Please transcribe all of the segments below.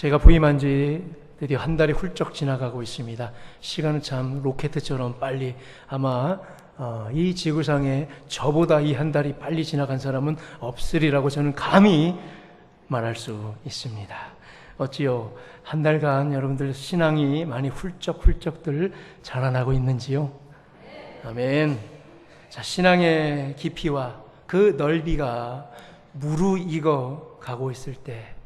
제가 부임한 지 드디어 한 달이 훌쩍 지나가고 있습니다. 시간은 참 로켓처럼 빨리 아마 이 지구상에 저보다 이 한 달이 빨리 지나간 사람은 없으리라고 저는 감히 말할 수 있습니다. 어찌요 한 달간 여러분들 신앙이 많이 훌쩍훌쩍들 자라나고 있는지요? 아멘. 자, 신앙의 깊이와 그 넓이가 무르익어 가고 있을 때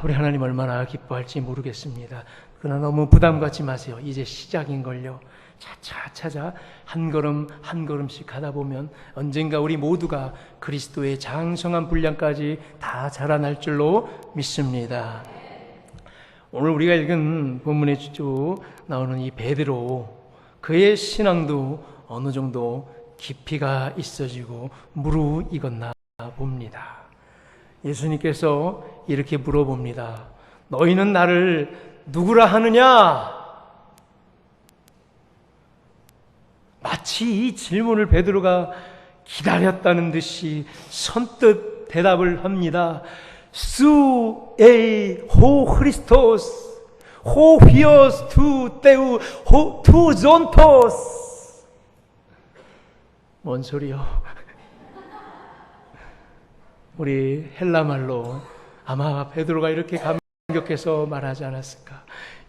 우리 하나님 얼마나 기뻐할지 모르겠습니다. 그러나 너무 부담 갖지 마세요. 이제 시작인걸요. 차차차차 한 걸음 한 걸음씩 가다 보면 언젠가 우리 모두가 그리스도의 장성한 분량까지 다 자라날 줄로 믿습니다. 오늘 우리가 읽은 본문에 쭉 나오는 이 베드로, 그의 신앙도 어느 정도 깊이가 있어지고 무르익었나 봅니다. 예수님께서 이렇게 물어봅니다. 너희는 나를 누구라 하느냐? 마치 이 질문을 베드로가 기다렸다는 듯이 선뜻 대답을 합니다. 수 에이 호 크리스토스 호 히오스 투 테우 호 투 존토스. 뭔 소리요? 우리 헬라말로 아마 베드로가 이렇게 감격해서 말하지 않았을까?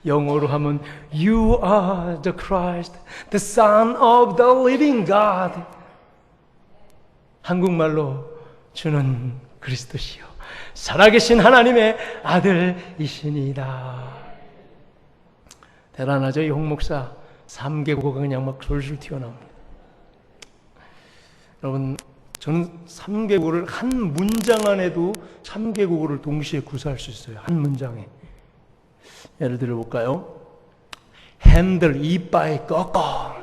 영어로 하면 You are the Christ, the Son of the living God. 한국말로 주는 그리스도시요 살아계신 하나님의 아들이시니이다. 대단하죠? 이 홍 목사 3개국어가 그냥 막 솔솔 튀어나옵니다. 여러분, 저는 3개국어를 한 문장 안에도 3개국어를 동시에 구사할 수 있어요. 한 문장에. 예를 들어 볼까요? 핸들 이빠이 꺾어.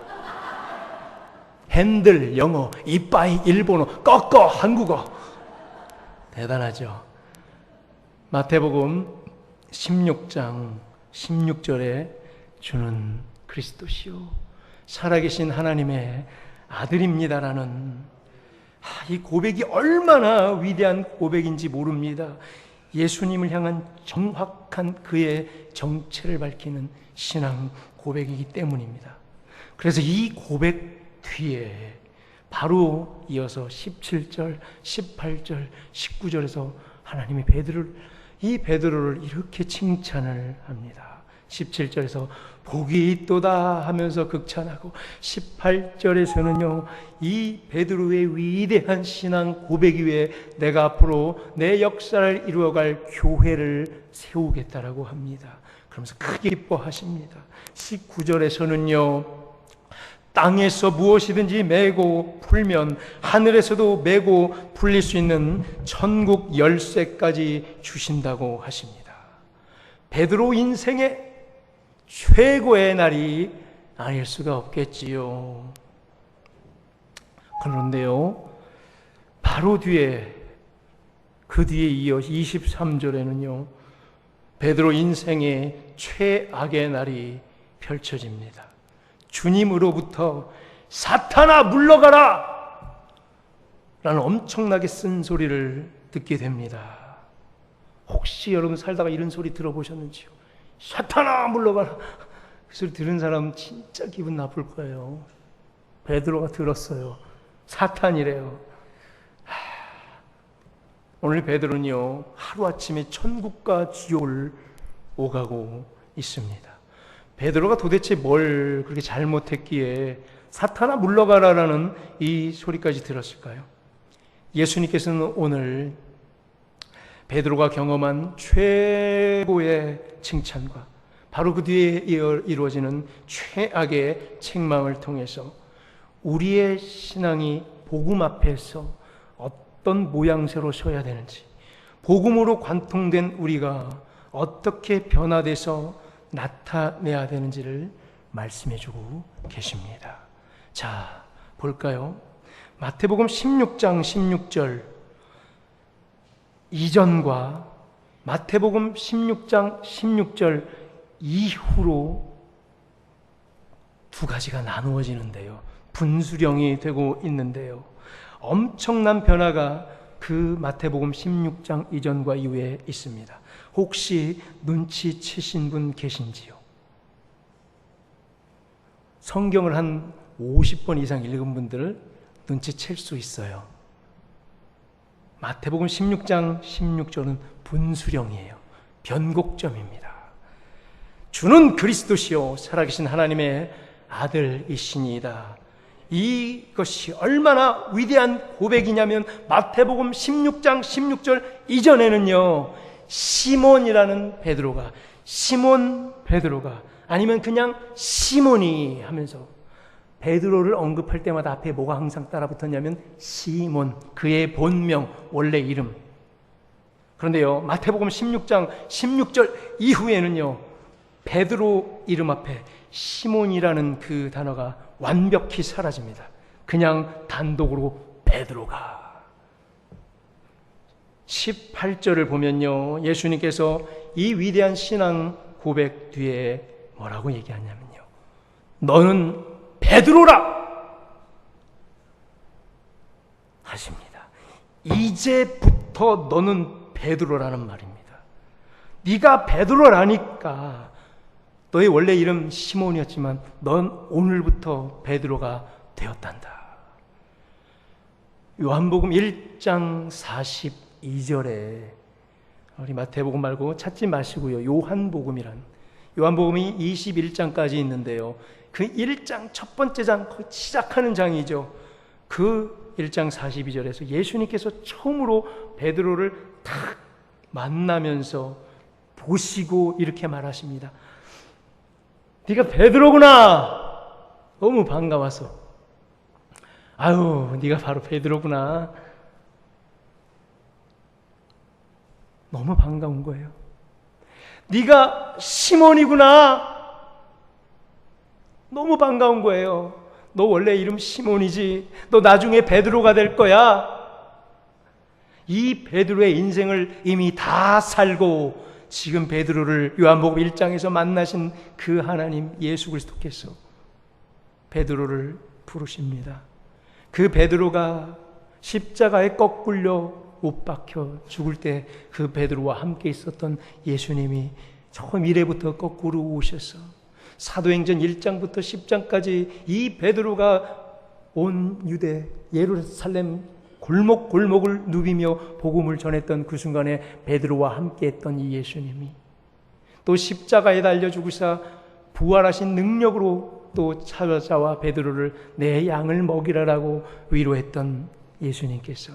핸들 영어, 이빠이 일본어, 꺾어 한국어. 대단하죠? 마태복음 16장 16절에 주는 그리스도시요 살아계신 하나님의 아들입니다라는 이 고백이 얼마나 위대한 고백인지 모릅니다. 예수님을 향한 정확한 그의 정체를 밝히는 신앙 고백이기 때문입니다. 그래서 이 고백 뒤에 바로 이어서 17절, 18절, 19절에서 하나님이 이 베드로를 이렇게 칭찬을 합니다. 17절에서 복이 있도다 하면서 극찬하고 18절에서는요 이 베드로의 위대한 신앙 고백 위에 내가 앞으로 내 역사를 이루어갈 교회를 세우겠다라고 합니다. 그러면서 크게 기뻐하십니다. 19절에서는요 땅에서 무엇이든지 메고 풀면 하늘에서도 메고 풀릴 수 있는 천국 열쇠까지 주신다고 하십니다. 베드로 인생의 최고의 날이 아닐 수가 없겠지요. 그런데요, 바로 뒤에 그 뒤에 이어 23절에는요 베드로 인생의 최악의 날이 펼쳐집니다. 주님으로부터 사탄아 물러가라! 라는 엄청나게 쓴 소리를 듣게 됩니다. 혹시 여러분 살다가 이런 소리 들어보셨는지요? 사탄아 물러가라. 그 소리 들은 사람 진짜 기분 나쁠 거예요. 베드로가 들었어요. 사탄이래요. 오늘 베드로는요 하루아침에 천국과 지옥을 오가고 있습니다. 베드로가 도대체 뭘 그렇게 잘못했기에 사탄아 물러가라라는 이 소리까지 들었을까요? 예수님께서는 오늘 베드로가 경험한 최고의 칭찬과 바로 그 뒤에 이루어지는 최악의 책망을 통해서 우리의 신앙이 복음 앞에서 어떤 모양새로 서야 되는지, 복음으로 관통된 우리가 어떻게 변화돼서 나타내야 되는지를 말씀해주고 계십니다. 자, 볼까요? 마태복음 16장 16절 이전과 마태복음 16장 16절 이후로 두 가지가 나누어지는데요. 분수령이 되고 있는데요. 엄청난 변화가 그 마태복음 16장 이전과 이후에 있습니다. 혹시 눈치채신 분 계신지요? 성경을 한 50번 이상 읽은 분들을 눈치챌 수 있어요. 마태복음 16장 16절은 분수령이에요. 변곡점입니다. 주는 그리스도시요 살아계신 하나님의 아들이시니이다. 이것이 얼마나 위대한 고백이냐면 마태복음 16장 16절 이전에는요, 시몬이라는 베드로가, 시몬 베드로가 아니면 그냥 시몬이 하면서 베드로를 언급할 때마다 앞에 뭐가 항상 따라붙었냐면 시몬, 그의 본명, 원래 이름. 그런데요, 마태복음 16장 16절 이후에는요, 베드로 이름 앞에 시몬이라는 그 단어가 완벽히 사라집니다. 그냥 단독으로 베드로가. 18절을 보면요, 예수님께서 이 위대한 신앙 고백 뒤에 뭐라고 얘기하냐면요, 너는 베드로라 하십니다. 이제부터 너는 베드로라는 말입니다. 네가 베드로라니까. 너의 원래 이름 시몬이었지만 넌 오늘부터 베드로가 되었단다. 요한복음 1장 42절에, 우리 마태복음 말고 찾지 마시고요, 요한복음이 21장까지 있는데요, 그 1장 첫 번째 장, 시작하는 장이죠. 그 1장 42절에서 예수님께서 처음으로 베드로를 딱 만나면서 보시고 이렇게 말하십니다. 네가 베드로구나. 너무 반가워서, 아유, 네가 바로 베드로구나. 너무 반가운 거예요. 네가 시몬이구나. 너무 반가운 거예요. 너 원래 이름 시몬이지. 너 나중에 베드로가 될 거야. 이 베드로의 인생을 이미 다 살고 지금 베드로를 요한복음 1장에서 만나신 그 하나님 예수 그리스도께서 베드로를 부르십니다. 그 베드로가 십자가에 거꾸려 못 박혀 죽을 때 그 베드로와 함께 있었던 예수님이 저 미래부터 거꾸로 오셔서 사도행전 1장부터 10장까지 이 베드로가 온 유대 예루살렘 골목골목을 누비며 복음을 전했던 그 순간에 베드로와 함께했던 이 예수님이 또 십자가에 달려 죽으사 부활하신 능력으로 또 찾아와 베드로를 내 양을 먹이라라고 위로했던 예수님께서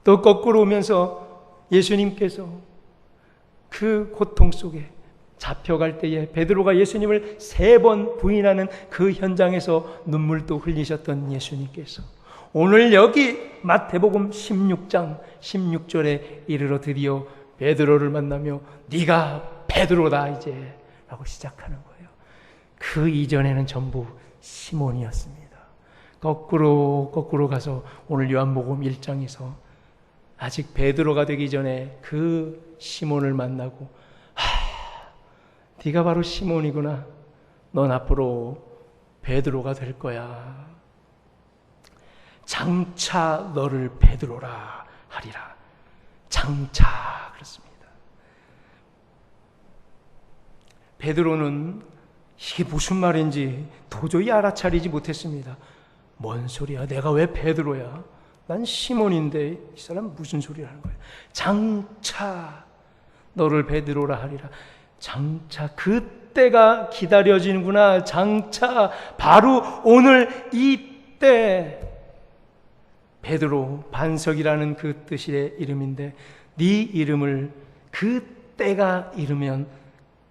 또 거꾸로 오면서 예수님께서 그 고통 속에 잡혀갈 때에 베드로가 예수님을 3번 부인하는 그 현장에서 눈물도 흘리셨던 예수님께서 오늘 여기 마태복음 16장 16절에 이르러 드디어 베드로를 만나며 네가 베드로다 이제 라고 시작하는 거예요. 그 이전에는 전부 시몬이었습니다. 거꾸로 가서 오늘 요한복음 1장에서 아직 베드로가 되기 전에 그 시몬을 만나고 네가 바로 시몬이구나. 넌 앞으로 베드로가 될 거야. 장차 너를 베드로라 하리라. 장차 그렇습니다. 베드로는 이게 무슨 말인지 도저히 알아차리지 못했습니다. 뭔 소리야? 내가 왜 베드로야? 난 시몬인데 이 사람 무슨 소리를 하는 거야? 장차 너를 베드로라 하리라. 장차 그때가 기다려지는구나. 장차 바로 오늘 이때. 베드로 반석이라는 그 뜻의 이름인데 네 이름을 그때가 이르면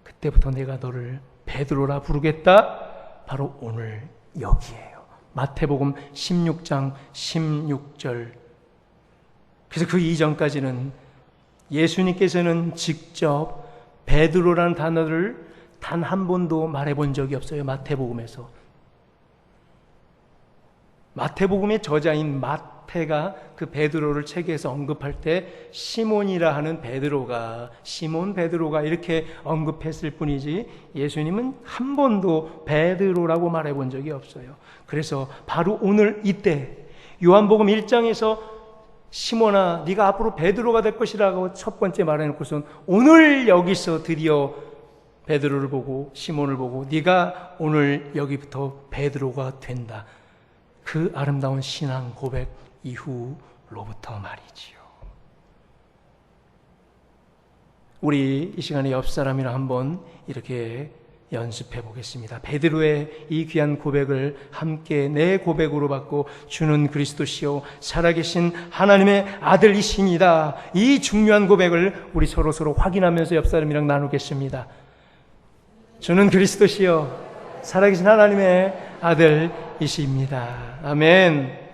그때부터 내가 너를 베드로라 부르겠다. 바로 오늘 여기에요. 마태복음 16장 16절. 그래서 그 이전까지는 예수님께서는 직접 베드로라는 단어를 단 한 번도 말해본 적이 없어요. 마태복음에서. 마태복음의 저자인 마태가 그 베드로를 책에서 언급할 때 시몬이라 하는 베드로가, 시몬 베드로가 이렇게 언급했을 뿐이지 예수님은 한 번도 베드로라고 말해본 적이 없어요. 그래서 바로 오늘 이때 요한복음 1장에서 시몬아, 네가 앞으로 베드로가 될 것이라고 첫 번째 말해놓고선 오늘 여기서 드디어 베드로를 보고 시몬을 보고 네가 오늘 여기부터 베드로가 된다. 그 아름다운 신앙 고백 이후로부터 말이지요. 우리 이 시간에 옆 사람이랑 한번 이렇게 연습해 보겠습니다. 베드로의 이 귀한 고백을 함께 내 고백으로 받고 주는 그리스도시요 살아계신 하나님의 아들이십니다. 이 중요한 고백을 우리 서로 확인하면서 옆 사람이랑 나누겠습니다. 주는 그리스도시요 살아계신 하나님의 아들이십니다. 아멘.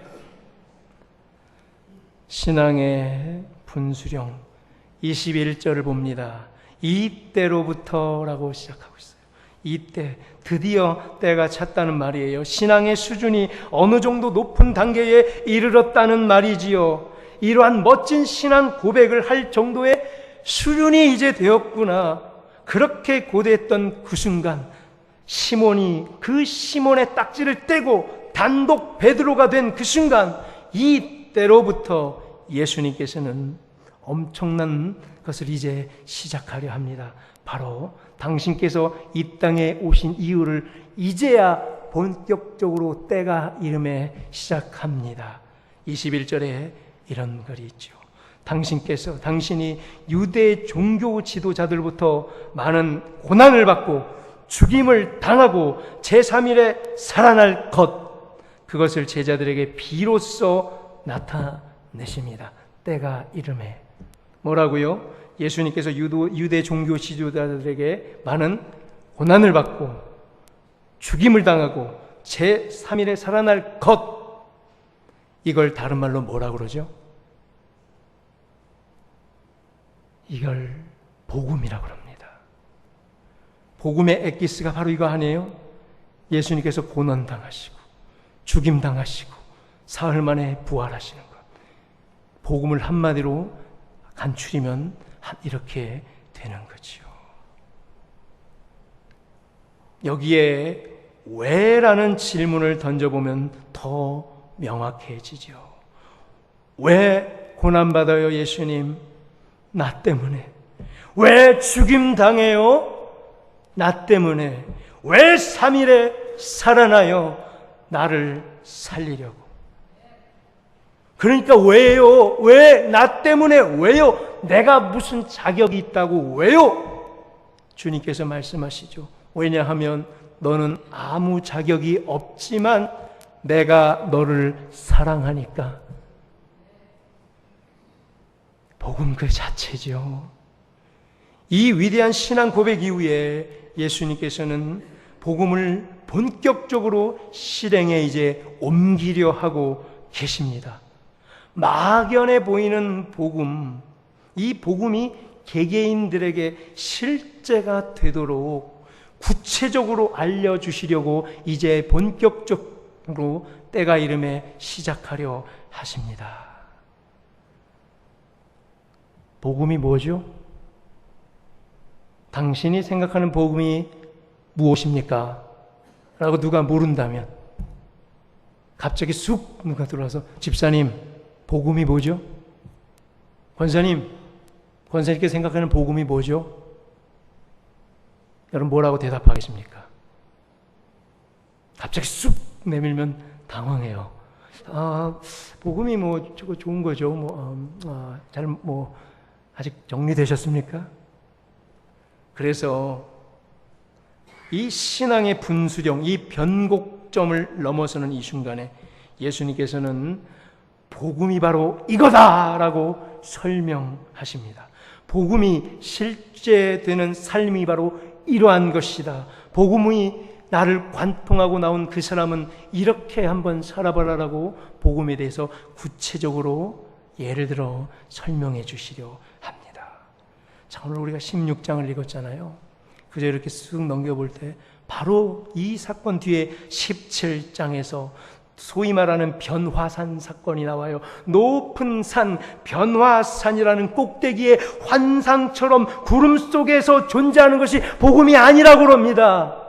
신앙의 분수령 21절을 봅니다. 이때로부터라고 시작하고 있어요. 이때, 드디어 때가 찼다는 말이에요. 신앙의 수준이 어느 정도 높은 단계에 이르렀다는 말이지요. 이러한 멋진 신앙 고백을 할 정도의 수준이 이제 되었구나. 그렇게 고대했던 그 순간 시몬이 그 시몬의 딱지를 떼고 단독 베드로가 된 그 순간, 이때로부터 예수님께서는 엄청난 것을 이제 시작하려 합니다. 바로 당신께서 이 땅에 오신 이유를 이제야 본격적으로 때가 이름에 시작합니다. 21절에 이런 글이 있죠. 당신이 유대 종교 지도자들부터 많은 고난을 받고 죽임을 당하고 제3일에 살아날 것, 그것을 제자들에게 비로소 나타내십니다. 때가 이름에. 뭐라고요? 예수님께서 유대 종교 지도자들에게 많은 고난을 받고 죽임을 당하고 제3일에 살아날 것, 이걸 다른 말로 뭐라고 그러죠? 이걸 복음이라고 합니다. 복음의 엑기스가 바로 이거 아니에요? 예수님께서 고난당하시고 죽임당하시고 사흘 만에 부활하시는 것. 복음을 한마디로 간추리면 이렇게 되는 거지요. 여기에 왜라는 질문을 던져보면 더 명확해지죠. 왜 고난받아요, 예수님? 나 때문에. 왜 죽임당해요? 나 때문에. 왜 3일에 살아나요? 나를 살리려고. 그러니까 왜요? 왜? 나 때문에 왜요? 내가 무슨 자격이 있다고 왜요? 주님께서 말씀하시죠. 왜냐하면 너는 아무 자격이 없지만 내가 너를 사랑하니까. 복음 그 자체죠. 이 위대한 신앙 고백 이후에 예수님께서는 복음을 본격적으로 실행에 이제 옮기려 하고 계십니다. 막연해 보이는 복음, 이 복음이 개개인들에게 실제가 되도록 구체적으로 알려주시려고 이제 본격적으로 때가 이름에 시작하려 하십니다. 복음이 뭐죠? 당신이 생각하는 복음이 무엇입니까? 라고 누가 물은다면 갑자기 쑥 누가 들어와서 집사님, 복음이 뭐죠? 권사님께 생각하는 복음이 뭐죠? 여러분 뭐라고 대답하겠습니까? 갑자기 쑥 내밀면 당황해요. 복음이 뭐 저거 좋은 거죠. 아직 정리되셨습니까? 그래서 이 신앙의 분수령, 이 변곡점을 넘어서는 이 순간에 예수님께서는 복음이 바로 이거다라고 설명하십니다. 복음이 실제되는 삶이 바로 이러한 것이다. 복음이 나를 관통하고 나온 그 사람은 이렇게 한번 살아봐라라고 복음에 대해서 구체적으로 예를 들어 설명해 주시려 합니다. 자, 오늘 우리가 16장을 읽었잖아요. 그저 이렇게 쓱 넘겨볼 때 바로 이 사건 뒤에 17장에서 소위 말하는 변화산 사건이 나와요. 높은 산, 변화산이라는 꼭대기에 환상처럼 구름 속에서 존재하는 것이 복음이 아니라고 합니다.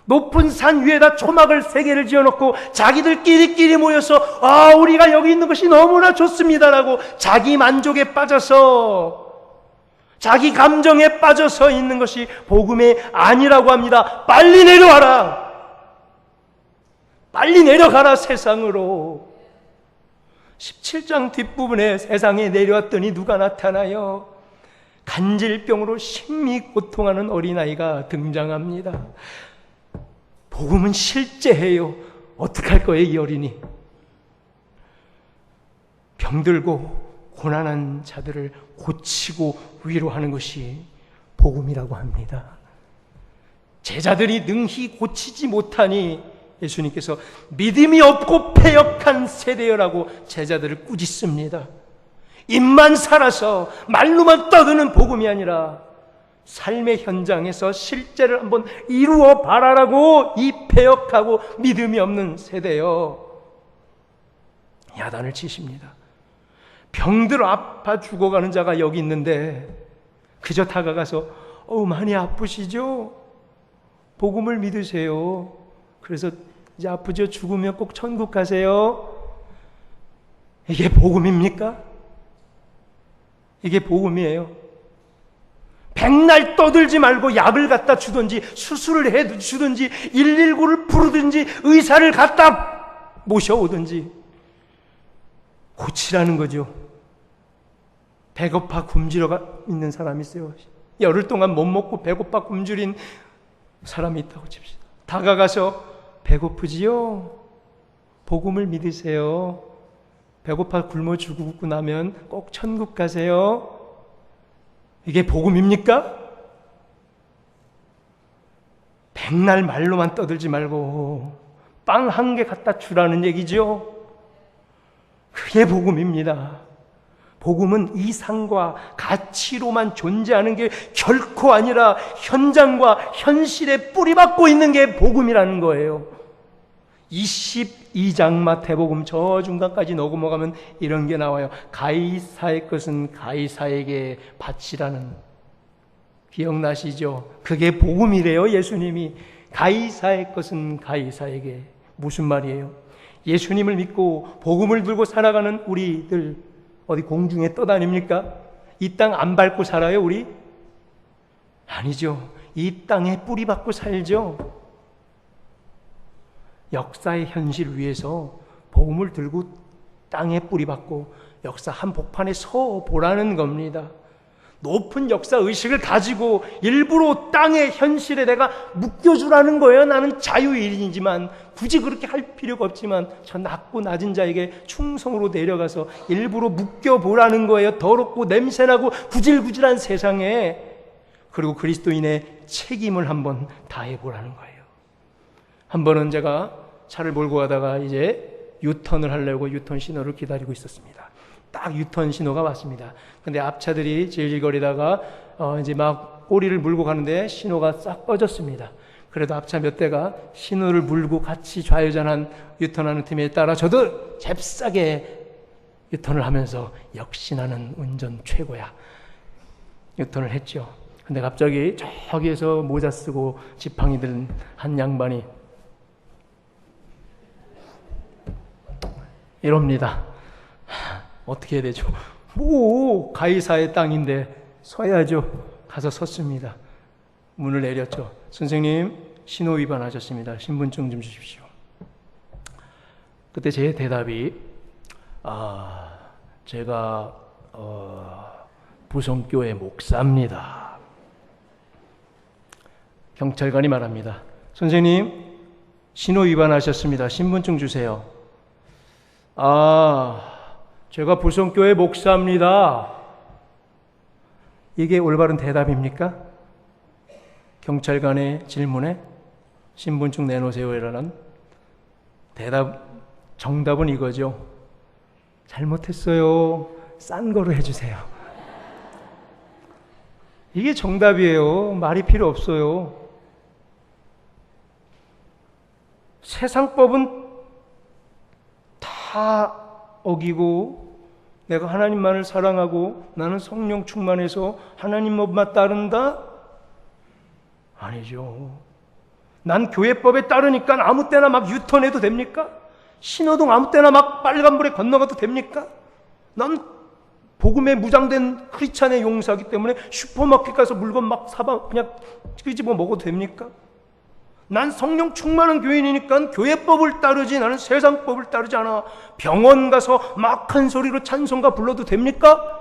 높은 산 위에다 초막을 3개를 지어놓고 자기들끼리 모여서 우리가 여기 있는 것이 너무나 좋습니다라고 자기 만족에 빠져서, 자기 감정에 빠져서 있는 것이 복음이 아니라고 합니다. 빨리 내려와라. 빨리 내려가라 세상으로. 17장 뒷부분에 세상에 내려왔더니 누가 나타나요? 간질병으로 심히 고통하는 어린아이가 등장합니다. 복음은 실제해요. 어떡할 거예요, 이 어린이? 병들고 고난한 자들을 고치고 위로하는 것이 복음이라고 합니다. 제자들이 능히 고치지 못하니 예수님께서 믿음이 없고 패역한 세대여라고 제자들을 꾸짖습니다. 입만 살아서 말로만 떠드는 복음이 아니라 삶의 현장에서 실제를 한번 이루어 봐라라고 이 패역하고 믿음이 없는 세대여 야단을 치십니다. 병들어 아파 죽어가는 자가 여기 있는데 그저 다가가서 많이 아프시죠? 복음을 믿으세요. 그래서 이제 아프죠? 죽으면 꼭 천국 가세요. 이게 복음입니까? 이게 복음이에요. 백날 떠들지 말고 약을 갖다 주든지 수술을 해 주든지 119를 부르든지 의사를 갖다 모셔오든지 고치라는 거죠. 배고파 굶주려 있는 사람이 있어요. 열흘 동안 못 먹고 배고파 굶주린 사람이 있다고 칩시다. 다가가서 배고프지요? 복음을 믿으세요. 배고파 굶어 죽고 나면 꼭 천국 가세요. 이게 복음입니까? 백날 말로만 떠들지 말고 빵 1개 갖다 주라는 얘기죠. 그게 복음입니다. 복음은 이상과 가치로만 존재하는 게 결코 아니라 현장과 현실에 뿌리박고 있는 게 복음이라는 거예요. 22장 마태복음 저 중간까지 넘어가면 이런 게 나와요. 가이사의 것은 가이사에게 바치라는. 기억나시죠? 그게 복음이래요. 예수님이 가이사의 것은 가이사에게. 무슨 말이에요? 예수님을 믿고 복음을 들고 살아가는 우리들 어디 공중에 떠다닙니까? 이 땅 안 밟고 살아요 우리? 아니죠. 이 땅에 뿌리박고 살죠. 역사의 현실 위에서 복음을 들고 땅에 뿌리박고 역사 한복판에 서 보라는 겁니다. 높은 역사 의식을 가지고 일부러 땅의 현실에 내가 묶여주라는 거예요. 나는 자유인이지만 굳이 그렇게 할 필요가 없지만 저 낮고 낮은 자에게 충성으로 내려가서 일부러 묶여보라는 거예요. 더럽고 냄새나고 구질구질한 세상에. 그리고 그리스도인의 책임을 한번 다해보라는 거예요. 한 번은 제가 차를 몰고 가다가 이제 유턴을 하려고 유턴 신호를 기다리고 있었습니다. 딱 유턴 신호가 왔습니다. 근데 앞차들이 질질거리다가 이제 막 꼬리를 물고 가는데 신호가 싹 꺼졌습니다. 그래도 앞차 몇 대가 신호를 물고 같이 좌회전한 유턴하는 팀에 따라 저도 잽싸게 유턴을 하면서 역시 나는 운전 최고야. 유턴을 했죠. 근데 갑자기 저기에서 모자 쓰고 지팡이 든 한 양반이 이럽니다. 어떻게 해야 되죠? 가이사의 땅인데 서야죠. 가서 섰습니다. 문을 내렸죠. 선생님, 신호 위반하셨습니다. 신분증 좀 주십시오. 그때 제 대답이 제가 부성교회 목사입니다. 경찰관이 말합니다. 선생님, 신호 위반하셨습니다. 신분증 주세요. 제가 부성교회 목사입니다. 이게 올바른 대답입니까? 경찰관의 질문에 신분증 내놓으세요라는 정답은 이거죠. 잘못했어요. 싼 거로 해주세요. 이게 정답이에요. 말이 필요 없어요. 세상법은 다 어기고 내가 하나님만을 사랑하고 나는 성령 충만해서 하나님 법만 따른다? 아니죠. 난 교회법에 따르니까 아무 때나 막 유턴해도 됩니까? 신호등 아무 때나 막 빨간불에 건너가도 됩니까? 난 복음에 무장된 크리스찬의 용사이기 때문에 슈퍼마켓 가서 물건 막 사봐 그냥 끄집어 먹어도 됩니까? 난 성령 충만한 교인이니까 교회법을 따르지 나는 세상법을 따르지 않아. 병원 가서 막 큰 소리로 찬송가 불러도 됩니까?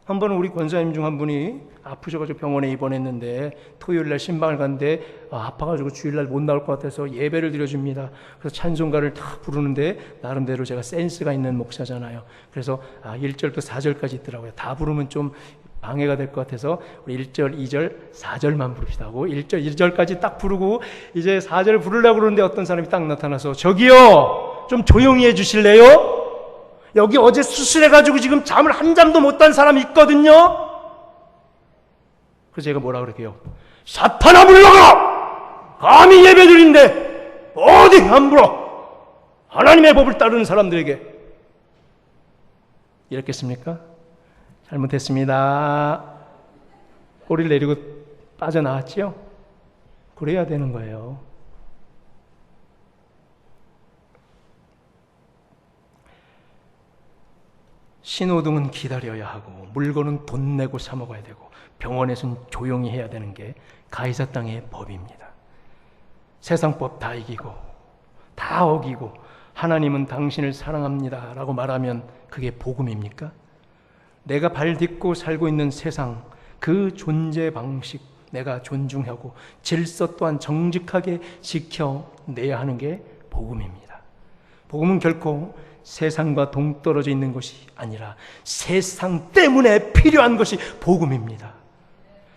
한 번은 우리 권사님 중 한 분이 아프셔가지고 병원에 입원했는데 토요일날 신방을 갔는데 아파가지고 주일날 못 나올 것 같아서 예배를 드려줍니다. 그래서 찬송가를 다 부르는데 나름대로 제가 센스가 있는 목사잖아요. 그래서 1절부터 4절까지 있더라고요. 다 부르면 좀 방해가 될 것 같아서 우리 1절, 2절, 4절만 부릅시다 하고 1절, 1절까지 딱 부르고 이제 4절을 부르려고 그러는데 어떤 사람이 딱 나타나서 저기요 좀 조용히 해주실래요? 여기 어제 수술해가지고 지금 잠을 한 잠도 못 잔 사람이 있거든요. 그래서 제가 뭐라 그럴게요? 사탄아 물러가! 감히 예배드린데 어디 함부로 하나님의 법을 따르는 사람들에게 이랬겠습니까? 잘못했습니다. 꼬리를 내리고 빠져나왔지요? 그래야 되는 거예요. 신호등은 기다려야 하고 물건은 돈 내고 사 먹어야 되고 병원에서는 조용히 해야 되는 게 가이사 땅의 법입니다. 세상법 다 이기고 다 어기고 하나님은 당신을 사랑합니다 라고 말하면 그게 복음입니까? 내가 발 딛고 살고 있는 세상 그 존재 방식 내가 존중하고 질서 또한 정직하게 지켜내야 하는 게 복음입니다. 복음은 결코 세상과 동떨어져 있는 것이 아니라 세상 때문에 필요한 것이 복음입니다.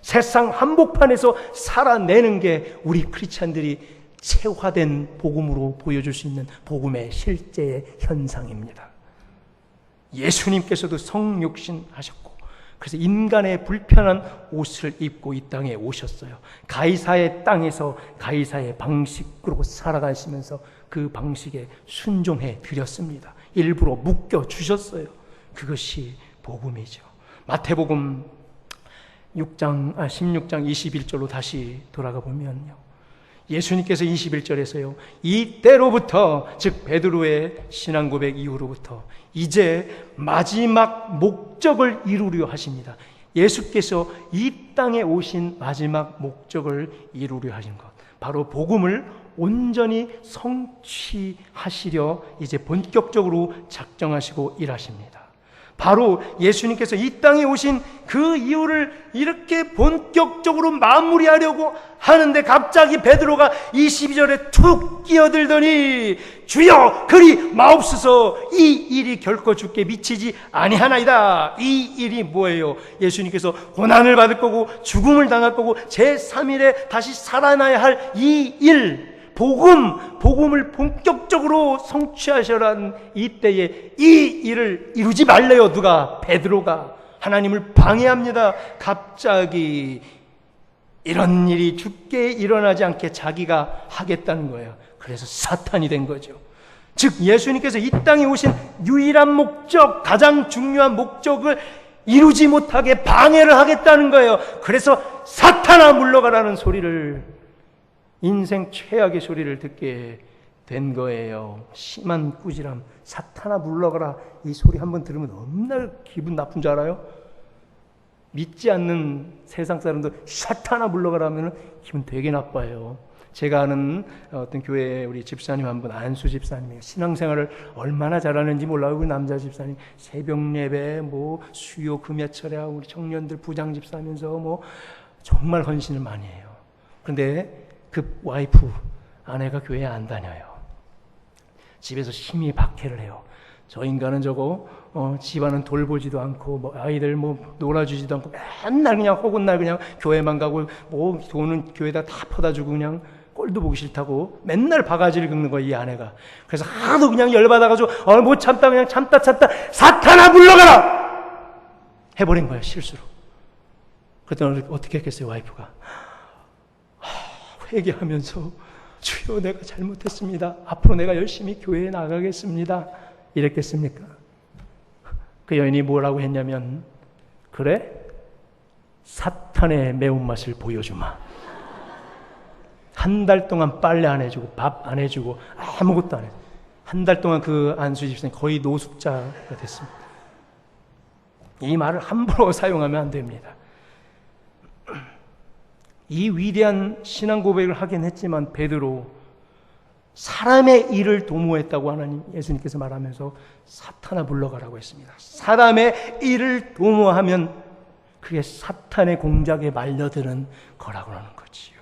세상 한복판에서 살아내는 게 우리 크리스찬들이 체화된 복음으로 보여줄 수 있는 복음의 실제의 현상입니다. 예수님께서도 성육신 하셨고 그래서 인간의 불편한 옷을 입고 이 땅에 오셨어요. 가이사의 땅에서 가이사의 방식으로 살아가시면서 그 방식에 순종해 드렸습니다. 일부러 묶여 주셨어요. 그것이 복음이죠. 마태복음 16장 21절로 다시 돌아가 보면요. 예수님께서 21절에서요. 이때로부터 즉 베드로의 신앙 고백 이후로부터 이제 마지막 목적을 이루려 하십니다. 예수께서 이 땅에 오신 마지막 목적을 이루려 하신 것 바로 복음을 온전히 성취하시려 이제 본격적으로 작정하시고 일하십니다. 바로 예수님께서 이 땅에 오신 그 이유를 이렇게 본격적으로 마무리하려고 하는데 갑자기 베드로가 22절에 툭 끼어들더니 주여 그리 마옵소서 이 일이 결코 주께 미치지 아니하나이다. 이 일이 뭐예요? 예수님께서 고난을 받을 거고 죽음을 당할 거고 제3일에 다시 살아나야 할 이 일 복음을 본격적으로 성취하셔란 이때에 이 일을 이루지 말래요. 누가? 베드로가 하나님을 방해합니다. 갑자기 이런 일이 주께 일어나지 않게 자기가 하겠다는 거예요. 그래서 사탄이 된 거죠. 즉 예수님께서 이 땅에 오신 유일한 목적, 가장 중요한 목적을 이루지 못하게 방해를 하겠다는 거예요. 그래서 사탄아 물러가라는 소리를 인생 최악의 소리를 듣게 된 거예요. 심한 꾸지람, 사탄아 물러가라 이 소리 한번 들으면 얼마나 기분 나쁜 줄 알아요? 믿지 않는 세상 사람들 사탄아 물러가라 하면 기분 되게 나빠요. 제가 아는 어떤 교회 우리 집사님 한 분 안수 집사님이에요. 신앙생활을 얼마나 잘하는지 몰라요. 그 남자 집사님 새벽 예배 뭐 수요 금야철에 우리 청년들 부장 집사하면서 뭐 정말 헌신을 많이 해요. 그런데 그 와이프 아내가 교회에 안 다녀요. 집에서 심히 박해를 해요. 저 인간은 저거 집안은 돌보지도 않고 뭐 아이들 뭐 놀아주지도 않고 맨날 그냥 호곤날 그냥 교회만 가고 뭐 돈은 교회다 다 퍼다 주고 그냥 꼴도 보기 싫다고 맨날 바가지를 긁는 거예요. 이 아내가. 그래서 하도 그냥 열받아가지고 못 참다 그냥 참다 사탄아 물러가라 해버린 거예요. 실수로. 그랬더니 어떻게 했겠어요. 와이프가 회개하면서 주여 내가 잘못했습니다. 앞으로 내가 열심히 교회에 나가겠습니다. 이랬겠습니까? 그 여인이 뭐라고 했냐면 그래? 사탄의 매운맛을 보여주마. 한 달 동안 빨래 안 해주고 밥 안 해주고 아무것도 안 해. 한 달 동안 그 안수 집사님 거의 노숙자가 됐습니다. 이 말을 함부로 사용하면 안 됩니다. 이 위대한 신앙 고백을 하긴 했지만 베드로 사람의 일을 도모했다고 하나님 예수님께서 말하면서 사탄아 물러가라고 했습니다. 사람의 일을 도모하면 그게 사탄의 공작에 말려드는 거라고 하는 거지요.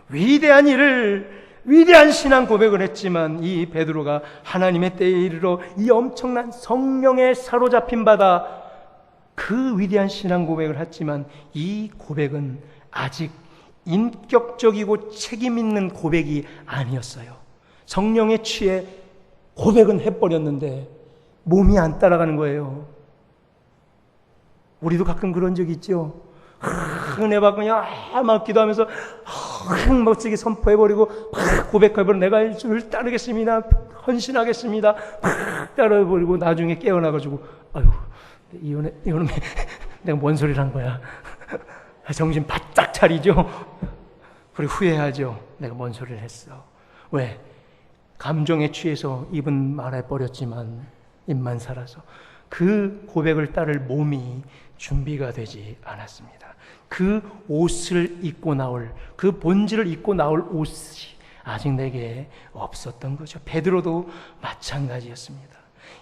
위대한 일을, 위대한 신앙 고백을 했지만 이 베드로가 하나님의 때에 이르러 이 엄청난 성령에 사로잡힌 바다 그 위대한 신앙 고백을 했지만 이 고백은 아직 인격적이고 책임 있는 고백이 아니었어요. 성령에 취해 고백은 해버렸는데 몸이 안 따라가는 거예요. 우리도 가끔 그런 적 있죠. 은혜 받고 그냥 막 기도하면서 멋지게 선포해버리고 고백해버리고 내가 주를 따르겠습니다. 헌신하겠습니다. 따라해버리고 나중에 깨어나가지고 아유 이혼에 내가 뭔 소리를 한 거야. 정신 바짝 차리죠. 그리고 후회하죠. 내가 뭔 소리를 했어. 왜? 감정에 취해서 입은 말해버렸지만 입만 살아서 그 고백을 따를 몸이 준비가 되지 않았습니다. 그 옷을 입고 나올, 그 본질을 입고 나올 옷이 아직 내게 없었던 거죠. 베드로도 마찬가지였습니다.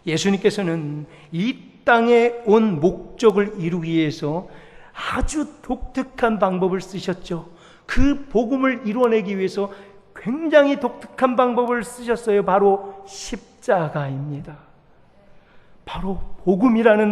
예수님께서는 이 땅에 온 목적을 이루기 위해서 아주 독특한 방법을 쓰셨죠. 그 복음을 이루어내기 위해서 굉장히 독특한 방법을 쓰셨어요. 바로 십자가입니다. 바로 복음이라는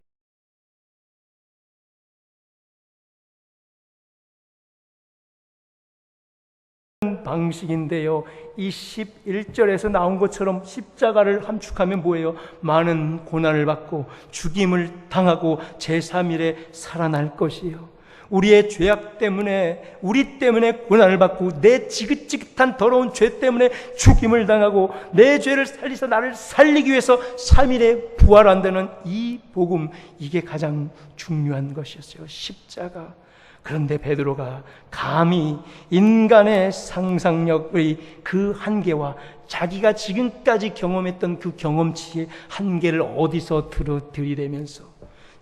방식인데요. 이 11절에서 나온 것처럼 십자가를 함축하면 뭐예요? 많은 고난을 받고 죽임을 당하고 제3일에 살아날 것이에요. 우리의 죄악 때문에, 우리 때문에 고난을 받고 내 지긋지긋한 더러운 죄 때문에 죽임을 당하고 내 죄를 살리서 나를 살리기 위해서 3일에 부활한다는 이 복음, 이게 가장 중요한 것이었어요. 십자가. 그런데 베드로가 감히 인간의 상상력의 그 한계와 자기가 지금까지 경험했던 그 경험치의 한계를 어디서 들이대면서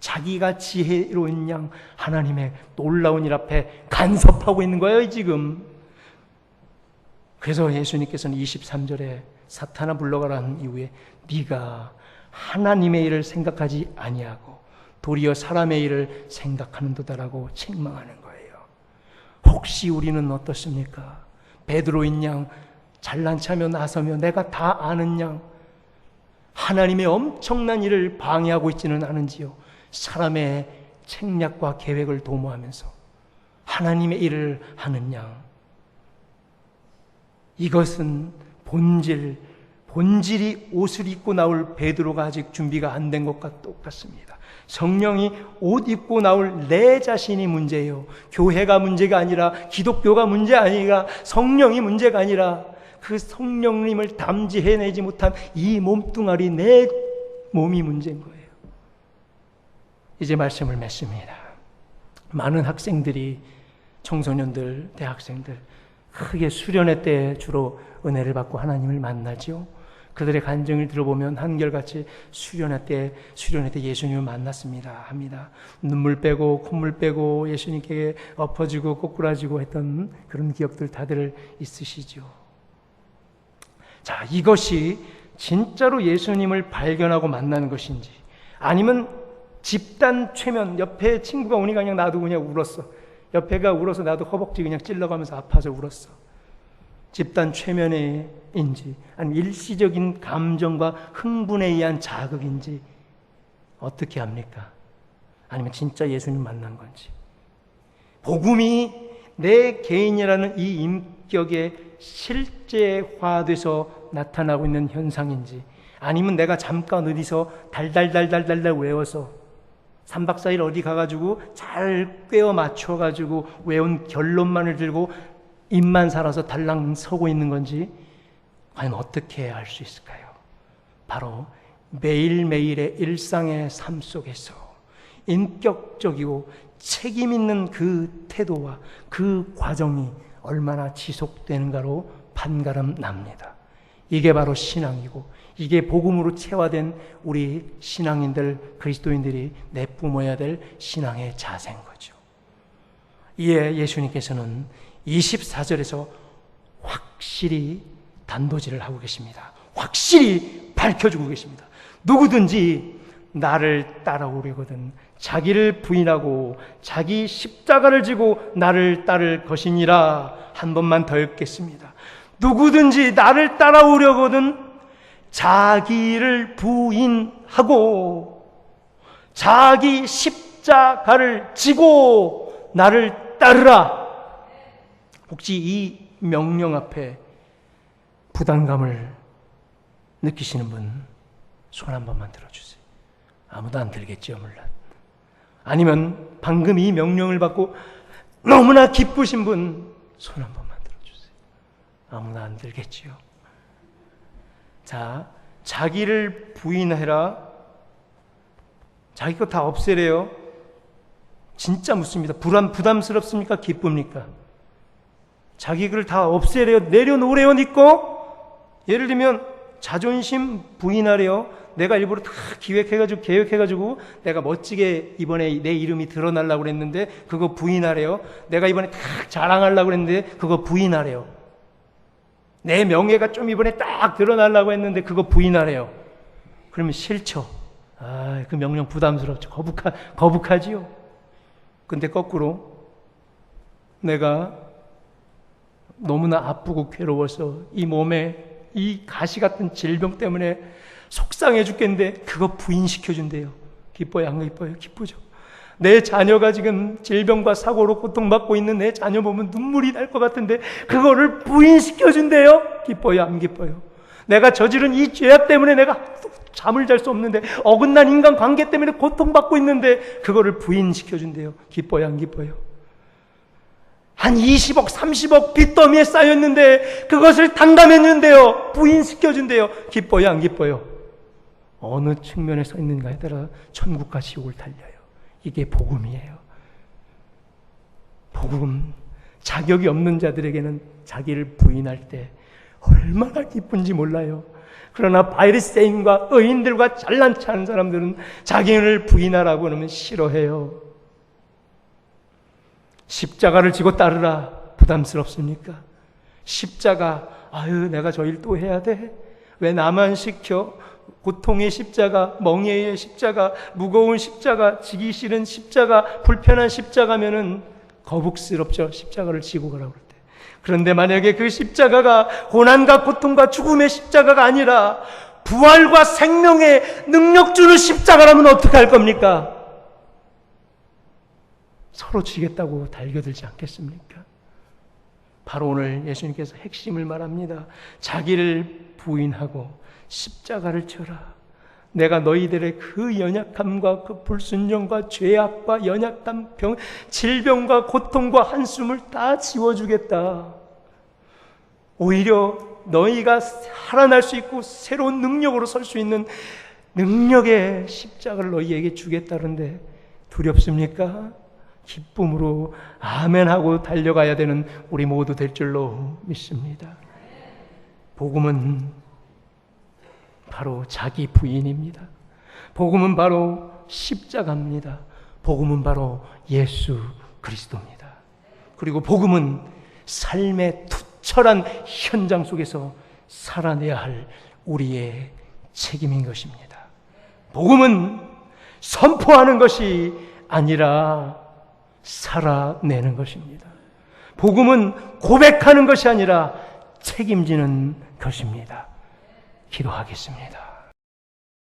자기가 지혜로운 양 하나님의 놀라운 일 앞에 간섭하고 있는 거예요 지금. 그래서 예수님께서는 23절에 사탄아 물러가라는 이후에 네가 하나님의 일을 생각하지 아니하고 도리어 사람의 일을 생각하는도다라고 책망하는 거예요. 혹시 우리는 어떻습니까? 베드로인 양 잘난 체하며 나서며 내가 다 아는 양 하나님의 엄청난 일을 방해하고 있지는 않은지요. 사람의 책략과 계획을 도모하면서 하나님의 일을 하는 양. 이것은 본질이 옷을 입고 나올 베드로가 아직 준비가 안 된 것과 똑같습니다. 성령이 옷 입고 나올 내 자신이 문제예요. 교회가 문제가 아니라 기독교가 문제 아니라 성령이 문제가 아니라 그 성령님을 담지해내지 못한 이 몸뚱아리 내 몸이 문제인 거예요. 이제 말씀을 맺습니다. 많은 학생들이 청소년들, 대학생들 크게 수련회 때 주로 은혜를 받고 하나님을 만나죠. 그들의 간증을 들어보면 한결같이 수련회 때 예수님을 만났습니다 합니다. 눈물 빼고 콧물 빼고 예수님께 엎어지고 꼬꾸라지고 했던 그런 기억들 다들 있으시죠. 자, 이것이 진짜로 예수님을 발견하고 만나는 것인지 아니면 집단 최면, 옆에 친구가 오니까 그냥 나도 그냥 울었어. 옆에가 울어서 나도 허벅지 그냥 찔러가면서 아파서 울었어. 집단 최면인지 아니면 일시적인 감정과 흥분에 의한 자극인지 어떻게 합니까? 아니면 진짜 예수님 만난 건지. 복음이 내 개인이라는 이 인격에 실제화돼서 나타나고 있는 현상인지 아니면 내가 잠깐 어디서 달달달달달 외워서 3박 4일 어디 가가지고 잘 꿰어 맞춰가지고 외운 결론만을 들고 입만 살아서 달랑 서고 있는 건지 과연 어떻게 알 수 있을까요? 바로 매일매일의 일상의 삶 속에서 인격적이고 책임 있는 그 태도와 그 과정이 얼마나 지속되는가로 판가름 납니다. 이게 바로 신앙이고 이게 복음으로 체화된 우리 신앙인들, 그리스도인들이 내뿜어야 될 신앙의 자세인 거죠. 이에 예수님께서는 24절에서 확실히 단도질을 하고 계십니다. 확실히 밝혀주고 계십니다. 누구든지 나를 따라오려거든 자기를 부인하고 자기 십자가를 지고 나를 따를 것이니라. 한 번만 더 읽겠습니다. 누구든지 나를 따라오려거든 자기를 부인하고 자기 십자가를 지고 나를 따르라. 혹시 이 명령 앞에 부담감을 느끼시는 분 손 한 번만 들어주세요. 아무도 안 들겠죠, 물론. 아니면 방금 이 명령을 받고 너무나 기쁘신 분 손 한 번만 들어주세요. 아무도 안 들겠지요. 자, 자기를 부인해라. 자기 거 다 없애래요. 진짜 묻습니다. 부담스럽습니까? 기쁩니까? 자기 걸 다 없애래요. 내려놓으래요. 네 거. 예를 들면 자존심 부인하래요. 내가 일부러 다 계획해가지고 내가 멋지게 이번에 내 이름이 드러나려고 그랬는데 그거 부인하래요. 내가 이번에 딱 자랑하려고 그랬는데 그거 부인하래요. 내 명예가 좀 이번에 딱 드러나려고 했는데 그거 부인하래요. 그러면 싫죠. 그 명령 부담스럽죠. 거북하지요. 근데 거꾸로 내가 너무나 아프고 괴로워서 이 몸에 이 가시 같은 질병 때문에 속상해 죽겠는데 그거 부인시켜준대요. 기뻐요? 안 기뻐요? 기쁘죠. 내 자녀가 지금 질병과 사고로 고통받고 있는 내 자녀 보면 눈물이 날 것 같은데 그거를 부인시켜준대요. 기뻐요? 안 기뻐요? 내가 저지른 이 죄악 때문에 내가 잠을 잘 수 없는데 어긋난 인간관계 때문에 고통받고 있는데 그거를 부인시켜준대요. 기뻐요? 안 기뻐요? 한 20억, 30억 빚더미에 쌓였는데 그것을 탕감해준대요. 부인시켜준대요. 기뻐요? 안 기뻐요? 어느 측면에 서 있는가에 따라 천국과 지옥을 달려요. 이게 복음이에요. 복음, 자격이 없는 자들에게는 자기를 부인할 때 얼마나 기쁜지 몰라요. 그러나 바리새인과 의인들과 잘난 체 하는 사람들은 자기를 부인하라고 하면 싫어해요. 십자가를 지고 따르라. 부담스럽습니까? 십자가, 내가 저 일 또 해야 돼? 왜 나만 시켜? 고통의 십자가, 멍에의 십자가, 무거운 십자가, 지기 싫은 십자가, 불편한 십자가면은 거북스럽죠. 십자가를 지고 가라고 그럴 때. 그런데 만약에 그 십자가가 고난과 고통과 죽음의 십자가가 아니라 부활과 생명의 능력 주는 십자가라면 어떻게 할 겁니까? 서로 지겠다고 달겨들지 않겠습니까? 바로 오늘 예수님께서 핵심을 말합니다. 자기를 부인하고 십자가를 져라. 내가 너희들의 그 연약함과 그 불순종과 죄악과 연약함, 질병과 고통과 한숨을 다 지워주겠다. 오히려 너희가 살아날 수 있고 새로운 능력으로 설 수 있는 능력의 십자가를 너희에게 주겠다는데 두렵습니까? 기쁨으로 아멘하고 달려가야 되는 우리 모두 될 줄로 믿습니다. 복음은 바로 자기 부인입니다. 복음은 바로 십자가입니다. 복음은 바로 예수 그리스도입니다. 그리고 복음은 삶의 투철한 현장 속에서 살아내야 할 우리의 책임인 것입니다. 복음은 선포하는 것이 아니라 살아내는 것입니다. 복음은 고백하는 것이 아니라 책임지는 것입니다. 기도하겠습니다.